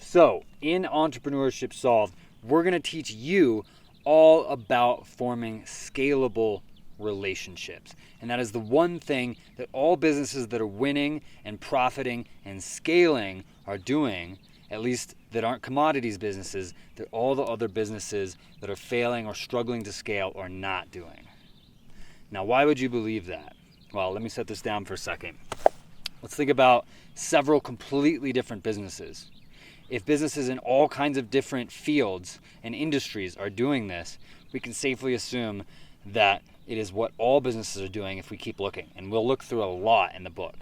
So, in Entrepreneurship Solved, we're going to teach you all about forming scalable relationships. And that is the one thing that all businesses that are winning and profiting and scaling are doing, at least that aren't commodities businesses, that all the other businesses that are failing or struggling to scale are not doing. Now, why would you believe that? Well, let me set this down for a second. Let's think about several completely different businesses. If businesses in all kinds of different fields and industries are doing this, we can safely assume that it is what all businesses are doing if we keep looking. And we'll look through a lot in the book.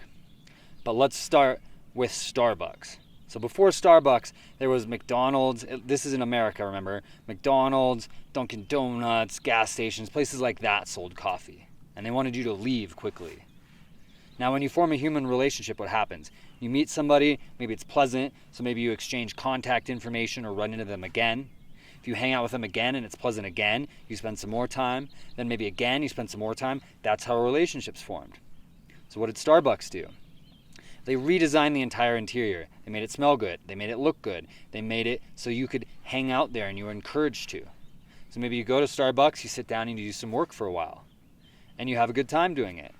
But let's start with Starbucks. So before Starbucks, there was McDonald's. This is in America, remember. McDonald's, Dunkin' Donuts, gas stations, places like that sold coffee. And they wanted you to leave quickly. Now, when you form a human relationship, what happens? You meet somebody, maybe it's pleasant, so maybe you exchange contact information or run into them again. If you hang out with them again and it's pleasant again, you spend some more time. Then maybe again, you spend some more time. That's how a relationship's formed. So what did Starbucks do? They redesigned the entire interior. They made it smell good. They made it look good. They made it so you could hang out there and you were encouraged to. So maybe you go to Starbucks, you sit down and you do some work for a while. And you have a good time doing it.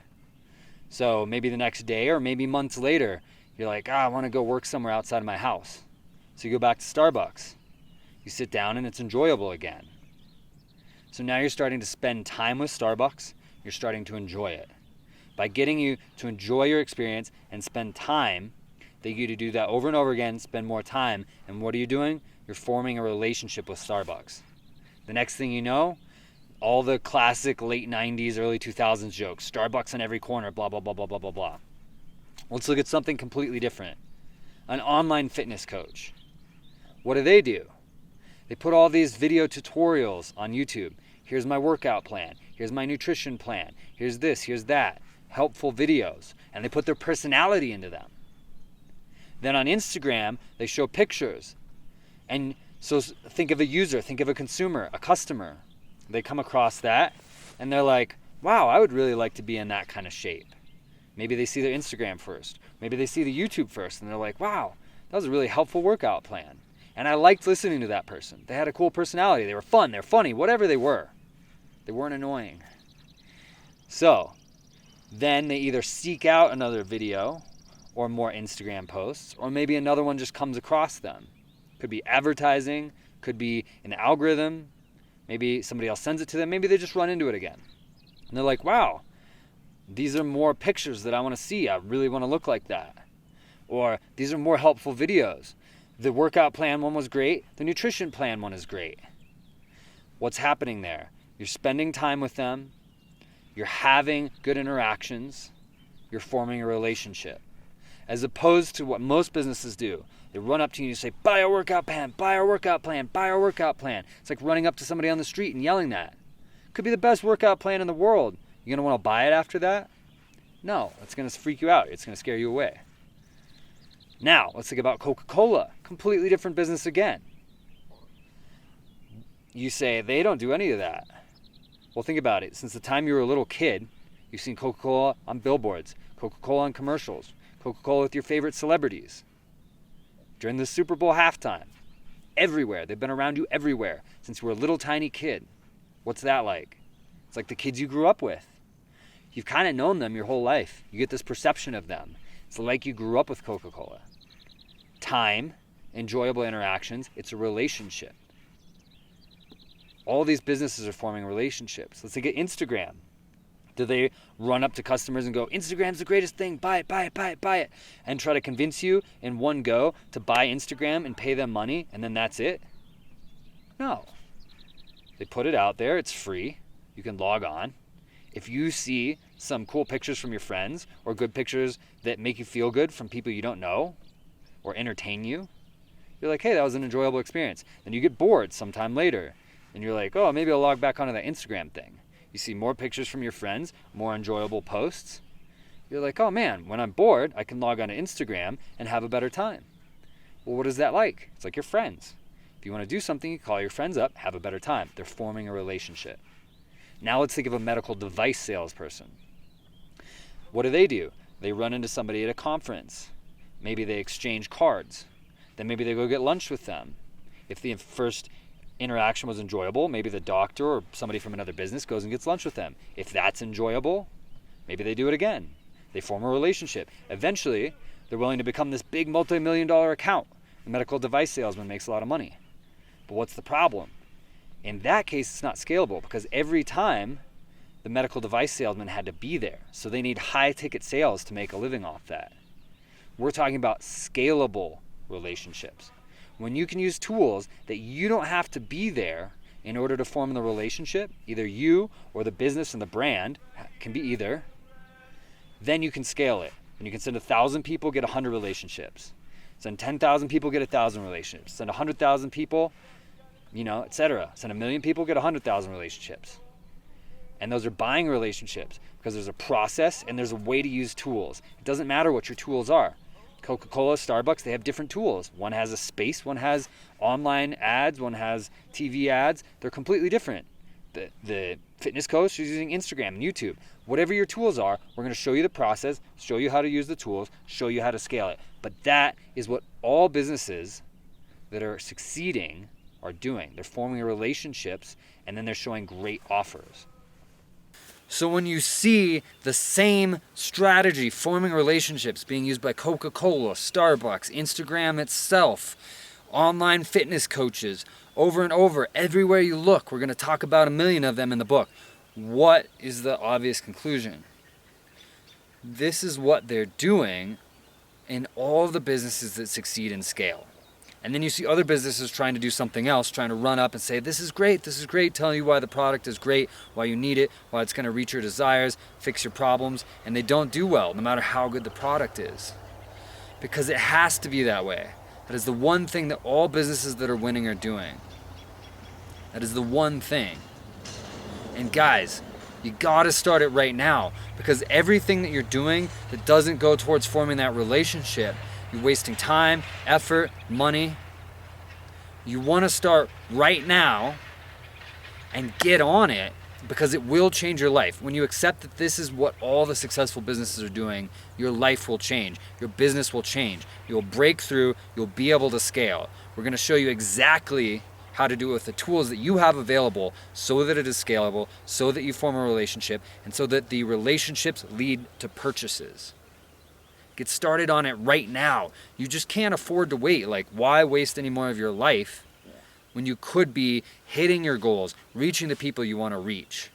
So maybe the next day or maybe months later, you're like, I want to go work somewhere outside of my house. So you go back to Starbucks. You sit down and it's enjoyable again. So now you're starting to spend time with Starbucks. You're starting to enjoy it. By getting you to enjoy your experience and spend time, they get you to do that over and over again, spend more time. And what are you doing? You're forming a relationship with Starbucks. The next thing you know, all the classic late 90s, early 2000s jokes. Starbucks on every corner, blah, blah, blah, blah, blah, blah, blah. Let's look at something completely different. An online fitness coach. What do? They put all these video tutorials on YouTube. Here's my workout plan. Here's my nutrition plan. Here's this, here's that. Helpful videos. And they put their personality into them. Then on Instagram, they show pictures. And so think of a user, think of a consumer, a customer. They come across that and they're like, wow, I would really like to be in that kind of shape. Maybe they see their Instagram first. Maybe they see the YouTube first and they're like, wow, that was a really helpful workout plan. And I liked listening to that person. They had a cool personality. They were fun. They're funny, whatever they were. They weren't annoying. So then they either seek out another video or more Instagram posts, or maybe another one just comes across them. Could be advertising, could be an algorithm. Maybe somebody else sends it to them. Maybe they just run into it again. And they're like, wow, these are more pictures that I want to see. I really want to look like that. Or these are more helpful videos. The workout plan one was great. The nutrition plan one is great. What's happening there? You're spending time with them. You're having good interactions. You're forming a relationship. As opposed to what most businesses do. They run up to you and say, buy our workout plan, buy our workout plan, buy our workout plan. It's like running up to somebody on the street and yelling that. Could be the best workout plan in the world. You're going to want to buy it after that? No, it's going to freak you out. It's going to scare you away. Now, let's think about Coca-Cola. Completely different business again. You say, they don't do any of that. Well, think about it. Since the time you were a little kid, you've seen Coca-Cola on billboards, Coca-Cola on commercials, Coca-Cola with your favorite celebrities. During the Super Bowl halftime. Everywhere. They've been around you everywhere since you were a little tiny kid. What's that like? It's like the kids you grew up with. You've kind of known them your whole life. You get this perception of them. It's like you grew up with Coca-Cola. Time, enjoyable interactions, it's a relationship. All these businesses are forming relationships. Let's take Instagram. Do they run up to customers and go, Instagram's the greatest thing, buy it, buy it, buy it, buy it, and try to convince you in one go to buy Instagram and pay them money, and then that's it? No. They put it out there, it's free, you can log on. If you see some cool pictures from your friends, or good pictures that make you feel good from people you don't know, or entertain you, you're like, hey, that was an enjoyable experience. Then you get bored sometime later, and you're like, oh, maybe I'll log back onto that Instagram thing. You see more pictures from your friends, more enjoyable posts. You're like, oh man, when I'm bored, I can log on to Instagram and have a better time. Well, what is that like? It's like your friends. If you want to do something, you call your friends up, have a better time. They're forming a relationship. Now let's think of a medical device salesperson. What do? They run into somebody at a conference. Maybe they exchange cards. then maybe they go get lunch with them. If the first interaction was enjoyable, maybe the doctor or somebody from another business goes and gets lunch with them. If that's enjoyable, maybe they do it again. They form a relationship. Eventually, they're willing to become this big multi-million-dollar account. The medical device salesman makes a lot of money. But what's the problem? In that case, it's not scalable because every time the medical device salesman had to be there. So they need high ticket sales to make a living off that. We're talking about scalable relationships. When you can use tools that you don't have to be there in order to form the relationship, either you or the business and the brand, can be either, then you can scale it. And you can send 1,000 people, get 100 relationships. Send 10,000 people, get 1,000 relationships. Send 100,000 people, etc. Send 1 million people, get 100,000 relationships. And those are buying relationships because there's a process and there's a way to use tools. It doesn't matter what your tools are. Coca-Cola, Starbucks, they have different tools. One has a space, one has online ads, one has TV ads. They're completely different. The fitness coach is using Instagram and YouTube. Whatever your tools are, we're going to show you the process, show you how to use the tools, show you how to scale it. But that is what all businesses that are succeeding are doing. They're forming relationships and then they're showing great offers. So when you see the same strategy, forming relationships, being used by Coca-Cola, Starbucks, Instagram itself, online fitness coaches, over and over, everywhere you look, we're going to talk about 1 million of them in the book. What is the obvious conclusion? This is what they're doing in all the businesses that succeed and scale. And then you see other businesses trying to do something else, trying to run up and say, this is great, telling you why the product is great, why you need it, why it's going to reach your desires, fix your problems, and they don't do well, no matter how good the product is. Because it has to be that way. That is the one thing that all businesses that are winning are doing. That is the one thing. And guys, you gotta start it right now, because everything that you're doing that doesn't go towards forming that relationship, you're wasting time, effort, money. You want to start right now and get on it because it will change your life. When you accept that this is what all the successful businesses are doing, your life will change. Your business will change. You'll break through. You'll be able to scale. We're going to show you exactly how to do it with the tools that you have available so that it is scalable, so that you form a relationship, and so that the relationships lead to purchases. Get started on it right now. You just can't afford to wait. Like, why waste any more of your life when you could be hitting your goals, reaching the people you want to reach?